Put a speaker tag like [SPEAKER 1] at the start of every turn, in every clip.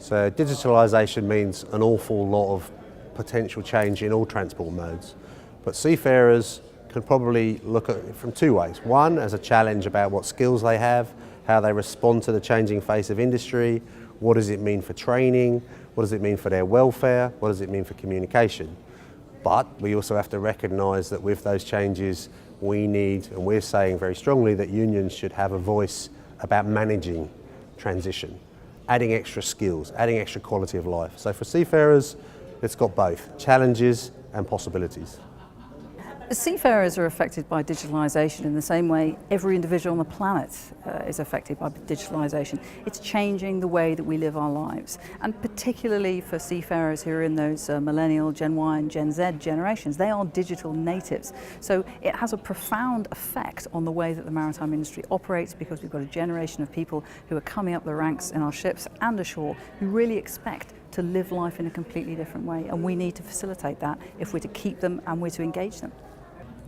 [SPEAKER 1] So digitalisation means an awful lot of potential change in all transport modes. But seafarers can probably look at it from two ways. One, as a challenge about what skills they have, how they respond to the changing face of industry, what does it mean for training, what does it mean for their welfare, what does it mean for communication. But we also have to recognise that with those changes we need, and we're saying very strongly, that unions should have a voice about managing transition, adding extra skills, adding extra quality of life. So for seafarers, it's got both challenges and possibilities.
[SPEAKER 2] Seafarers are affected by digitalisation in the same way every individual on the planet is affected by digitalisation. It's changing the way that we live our lives, and particularly for seafarers who are in those millennial, Gen Y and Gen Z generations, they are digital natives. So it has a profound effect on the way that the maritime industry operates, because we've got a generation of people who are coming up the ranks in our ships and ashore who really expect to live life in a completely different way, and we need to facilitate that if we're to keep them and we're to engage them.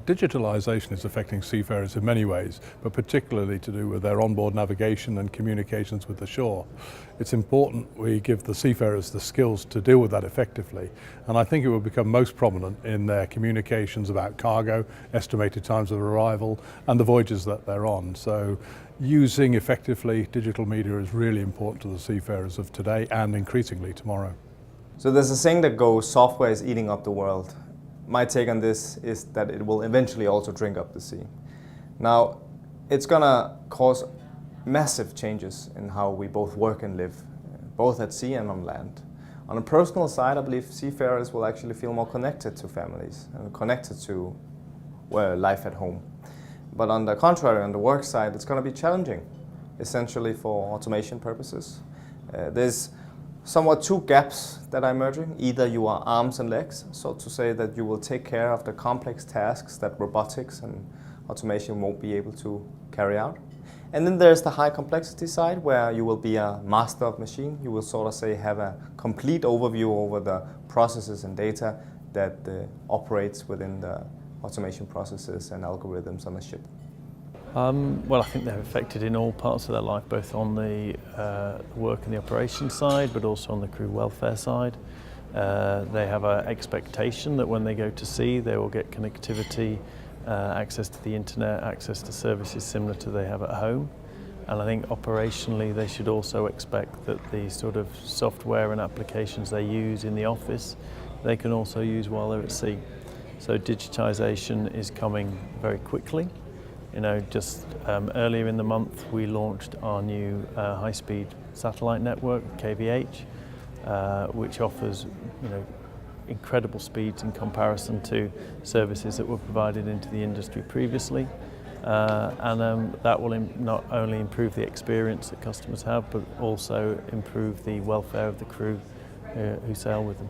[SPEAKER 3] Digitalisation is affecting seafarers in many ways, but particularly to do with their onboard navigation and communications with the shore. It's important we give the seafarers the skills to deal with that effectively, and I think it will become most prominent in their communications about cargo, estimated times of arrival, and the voyages that they're on. So using effectively digital media is really important to the seafarers of today and increasingly tomorrow.
[SPEAKER 4] So there's a saying that goes, software is eating up the world. My take on this is that it will eventually also drink up the sea. Now, it's gonna cause massive changes in how we both work and live, both at sea and on land. On a personal side, I believe seafarers will actually feel more connected to families and connected to life at home. But on the contrary, on the work side, it's gonna be challenging, essentially for automation purposes. There's somewhat two gaps that are emerging. Either you are arms and legs, so to say that you will take care of the complex tasks that robotics and automation won't be able to carry out. And then there's the high complexity side, where you will be a master of machine. You will sort of say have a complete overview over the processes and data that operates within the automation processes and algorithms on the ship.
[SPEAKER 5] Well, I think they're affected in all parts of their life, both on the work and the operations side, but also on the crew welfare side. They have an expectation that when they go to sea, they will get connectivity, access to the internet, access to services similar to they have at home. And I think operationally, they should also expect that the sort of software and applications they use in the office, they can also use while they're at sea. So digitisation is coming very quickly. You know, just earlier in the month we launched our new high-speed satellite network, KVH, which offers, you know, incredible speeds in comparison to services that were provided into the industry previously. And that will not only improve the experience that customers have, but also improve the welfare of the crew who sail with them.